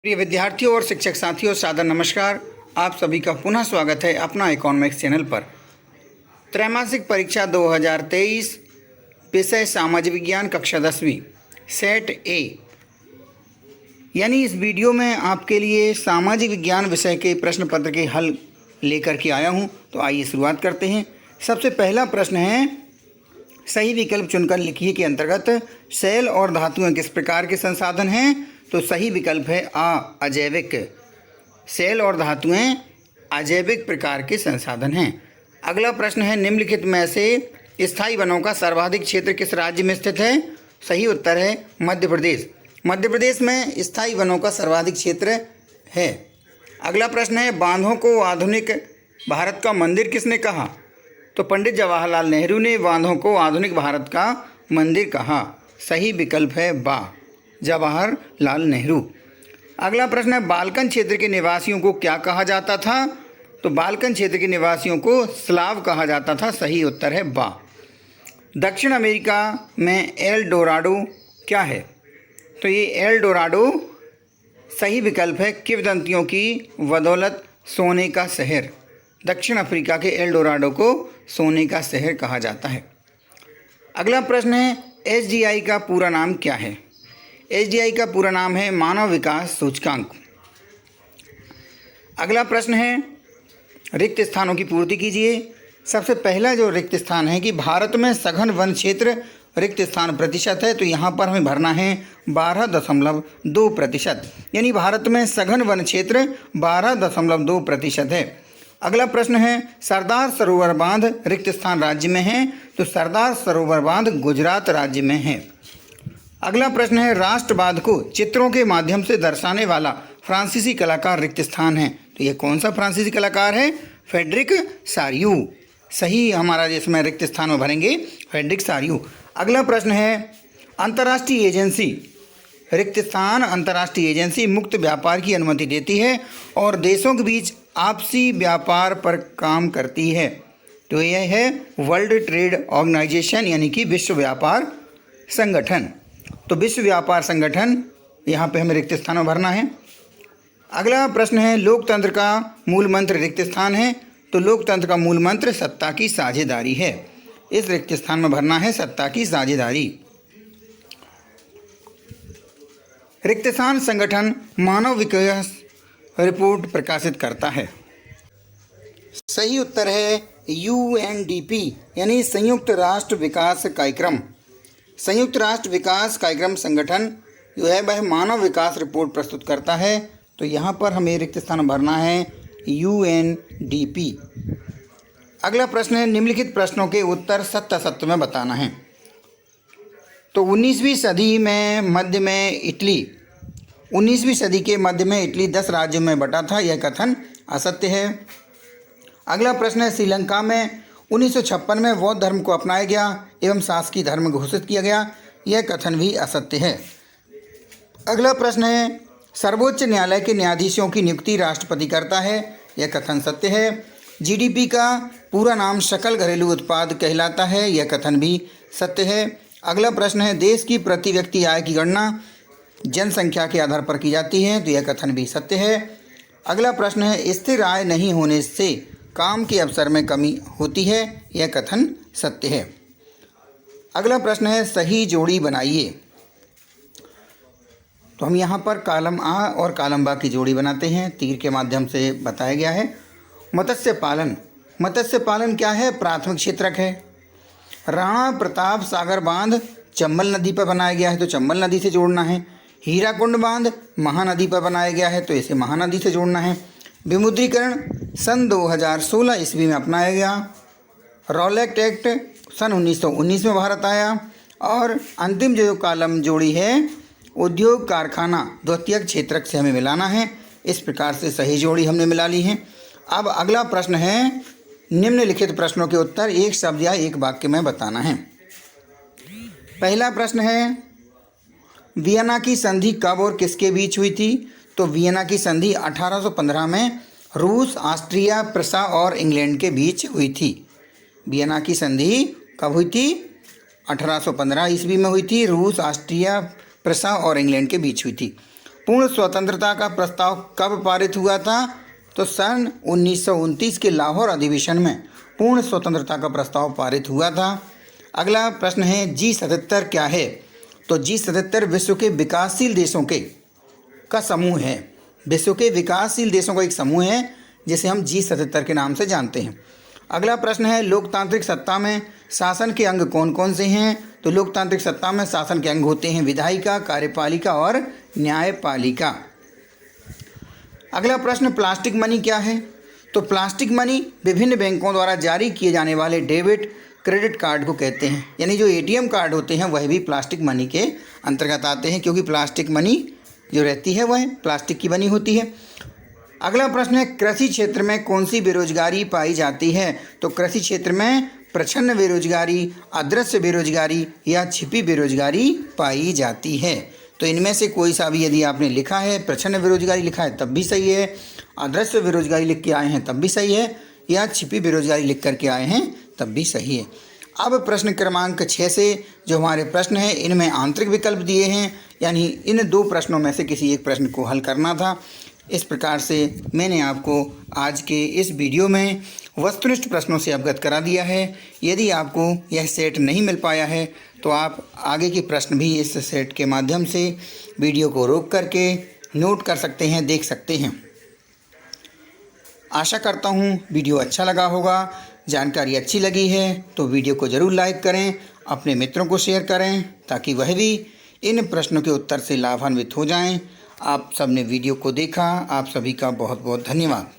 प्रिय विद्यार्थियों और शिक्षक साथियों, सादर नमस्कार। आप सभी का पुनः स्वागत है अपना इकोनॉमिक्स चैनल पर। त्रैमासिक परीक्षा 2023 विषय सामाजिक विज्ञान कक्षा 10वीं सेट ए, यानी इस वीडियो में आपके लिए सामाजिक विज्ञान विषय के प्रश्न पत्र के हल लेकर के आया हूं। तो आइए शुरुआत करते हैं। सबसे पहला प्रश्न है, सही विकल्प चुनकर लिखिए के अंतर्गत सेल और धातुएं किस प्रकार के संसाधन हैं। तो सही विकल्प है आ, अजैविक। सेल और धातुएं अजैविक प्रकार के संसाधन हैं। अगला प्रश्न है, निम्नलिखित में से स्थायी वनों का सर्वाधिक क्षेत्र किस राज्य में स्थित है। सही उत्तर है मध्य प्रदेश। मध्य प्रदेश में स्थायी वनों का सर्वाधिक क्षेत्र है। अगला प्रश्न है, बांधों को आधुनिक भारत का मंदिर किसने कहा। तो पंडित जवाहरलाल नेहरू ने बांधों को आधुनिक भारत का मंदिर कहा। सही विकल्प है बा, जवाहरलाल नेहरू। अगला प्रश्न है, बाल्कन क्षेत्र के निवासियों को क्या कहा जाता था। तो बाल्कन क्षेत्र के निवासियों को स्लाव कहा जाता था। सही उत्तर है बा। दक्षिण अमेरिका में एल डोराडो क्या है। तो ये एल डोराडो सही विकल्प है किंवदंतियों की बदौलत सोने का शहर। दक्षिण अफ्रीका के एल डोराडो को सोने का शहर कहा जाता है। अगला प्रश्न है, एसडीआई का पूरा नाम क्या है। एसडीआई का पूरा नाम है मानव विकास सूचकांक। अगला प्रश्न है, रिक्त स्थानों की पूर्ति कीजिए। सबसे पहला जो रिक्त स्थान है कि भारत में सघन वन क्षेत्र रिक्त स्थान प्रतिशत है। तो यहाँ पर हमें भरना है 12.2%, यानी भारत में सघन वन क्षेत्र 12.2% है। अगला प्रश्न है, सरदार सरोवर बांध रिक्त स्थान राज्य में है। तो सरदार सरोवर बांध गुजरात राज्य में है। अगला प्रश्न है, राष्ट्रवाद को चित्रों के माध्यम से दर्शाने वाला फ्रांसीसी कलाकार रिक्त स्थान है। तो ये कौन सा फ्रांसीसी कलाकार है। फ्रेडरिक सारियू। सही हमारा जिसमें रिक्त स्थान में भरेंगे फ्रेडरिक सारियू। अगला प्रश्न है, अंतर्राष्ट्रीय एजेंसी रिक्त स्थान अंतर्राष्ट्रीय एजेंसी मुक्त व्यापार की अनुमति देती है और देशों के बीच आपसी व्यापार पर काम करती है। तो यह है वर्ल्ड ट्रेड ऑर्गेनाइजेशन, यानी कि विश्व व्यापार संगठन। तो विश्व व्यापार संगठन यहाँ पे हमें रिक्त स्थान में भरना है। अगला प्रश्न है, लोकतंत्र का मूल मंत्र रिक्त स्थान है। तो लोकतंत्र का मूल मंत्र सत्ता की साझेदारी है। इस रिक्त स्थान में भरना है सत्ता की साझेदारी। रिक्त स्थान संगठन मानव विकास रिपोर्ट प्रकाशित करता है। सही उत्तर है यूएनडीपी, यानी संयुक्त राष्ट्र विकास कार्यक्रम। संयुक्त राष्ट्र विकास कार्यक्रम संगठन जो है वह मानव विकास रिपोर्ट प्रस्तुत करता है। तो यहाँ पर हमें रिक्त स्थान भरना है यूएनडीपी। अगला प्रश्न है, निम्नलिखित प्रश्नों के उत्तर सत्य असत्य में बताना है। तो 19वीं सदी में मध्य में इटली 19वीं सदी के मध्य में इटली 10 राज्यों में बटा था। यह कथन असत्य है। अगला प्रश्न है, श्रीलंका में 1956 में बौद्ध धर्म को अपनाया गया एवं शासकीय धर्म घोषित किया गया। यह कथन भी असत्य है। अगला प्रश्न है, सर्वोच्च न्यायालय के न्यायाधीशों की नियुक्ति राष्ट्रपति करता है। यह कथन सत्य है। जीडीपी का पूरा नाम सकल घरेलू उत्पाद कहलाता है। यह कथन भी सत्य है। अगला प्रश्न है, देश की प्रति व्यक्ति आय की गणना जनसंख्या के आधार पर की जाती है। तो यह कथन भी सत्य है। अगला प्रश्न है, स्थिर आय नहीं होने से काम के अवसर में कमी होती है। यह कथन सत्य है। अगला प्रश्न है, सही जोड़ी बनाइए। तो हम यहाँ पर कॉलम आ और कॉलम बा की जोड़ी बनाते हैं। तीर के माध्यम से बताया गया है। मत्स्य पालन। मत्स्य पालन क्या है, प्राथमिक क्षेत्रक है। राणा प्रताप सागर बांध चंबल नदी पर बनाया गया है। तो चंबल नदी से जोड़ना है। हीराकुंड बांध महानदी पर बनाया गया है। तो इसे महानदी से जोड़ना है। विमुद्रीकरण सन 2016 ईस्वी में अपनाया गया। रॉलेट एक्ट सन 1919 में भारत आया। और अंतिम जो कॉलम जोड़ी है, उद्योग कारखाना द्वितीयक क्षेत्रक से हमें मिलाना है। इस प्रकार से सही जोड़ी हमने मिला ली है। अब अगला प्रश्न है, निम्नलिखित प्रश्नों के उत्तर एक शब्द या एक वाक्य में बताना है। पहला प्रश्न है, वियना की संधि कब और किसके बीच हुई थी। तो वियना की संधि 1815 में रूस, ऑस्ट्रिया, प्रसा और इंग्लैंड के बीच हुई थी। वियना की संधि कब हुई थी, 1815 ईस्वी में हुई थी। रूस, ऑस्ट्रिया, प्रसा और इंग्लैंड के बीच हुई थी। पूर्ण स्वतंत्रता का प्रस्ताव कब पारित हुआ था? तो सन 1929 के लाहौर अधिवेशन में पूर्ण स्वतंत्रता का प्रस्ताव पारित हुआ था। अगला प्रश्न है G77 क्या है? तो G77 विश्व के विकासशील देशों का समूह है। विश्व के विकासशील देशों का एक समूह है जिसे हम G77 के नाम से जानते हैं। अगला प्रश्न है लोकतांत्रिक सत्ता में शासन के अंग कौन कौन से हैं? तो लोकतांत्रिक सत्ता में शासन के अंग होते हैं विधायिका, कार्यपालिका और न्यायपालिका। अगला प्रश्न प्लास्टिक मनी क्या है? तो प्लास्टिक मनी विभिन्न बैंकों द्वारा जारी किए जाने वाले डेबिट क्रेडिट कार्ड को कहते हैं, यानी जो ATM कार्ड होते हैं वह भी प्लास्टिक मनी के अंतर्गत आते हैं, क्योंकि प्लास्टिक मनी जो रहती है वह प्लास्टिक की बनी होती है। अगला प्रश्न है कृषि क्षेत्र में कौन सी बेरोजगारी पाई जाती है? तो कृषि क्षेत्र में प्रच्छन्न बेरोजगारी, अदृश्य बेरोजगारी या छिपी बेरोजगारी पाई जाती है। तो इनमें से कोई सा भी यदि आपने लिखा है, प्रच्छन्न बेरोजगारी लिखा है तब भी सही है, अदृश्य बेरोजगारी लिख के आए हैं तब भी सही है, या छिपी बेरोजगारी लिख करके आए हैं तब भी सही है। अब प्रश्न क्रमांक 6 से जो हमारे प्रश्न हैं इनमें आंतरिक विकल्प दिए हैं, यानी इन 2 प्रश्नों में से किसी एक प्रश्न को हल करना था। इस प्रकार से मैंने आपको आज के इस वीडियो में वस्तुनिष्ठ प्रश्नों से अवगत करा दिया है। यदि आपको यह सेट नहीं मिल पाया है तो आप आगे के प्रश्न भी इस सेट के माध्यम से वीडियो को रोक करके नोट कर सकते हैं, देख सकते हैं। आशा करता हूँ वीडियो अच्छा लगा होगा, जानकारी अच्छी लगी है तो वीडियो को ज़रूर लाइक करें, अपने मित्रों को शेयर करें ताकि वह भी इन प्रश्नों के उत्तर से लाभान्वित हो जाएं। आप सबने वीडियो को देखा, आप सभी का बहुत बहुत धन्यवाद।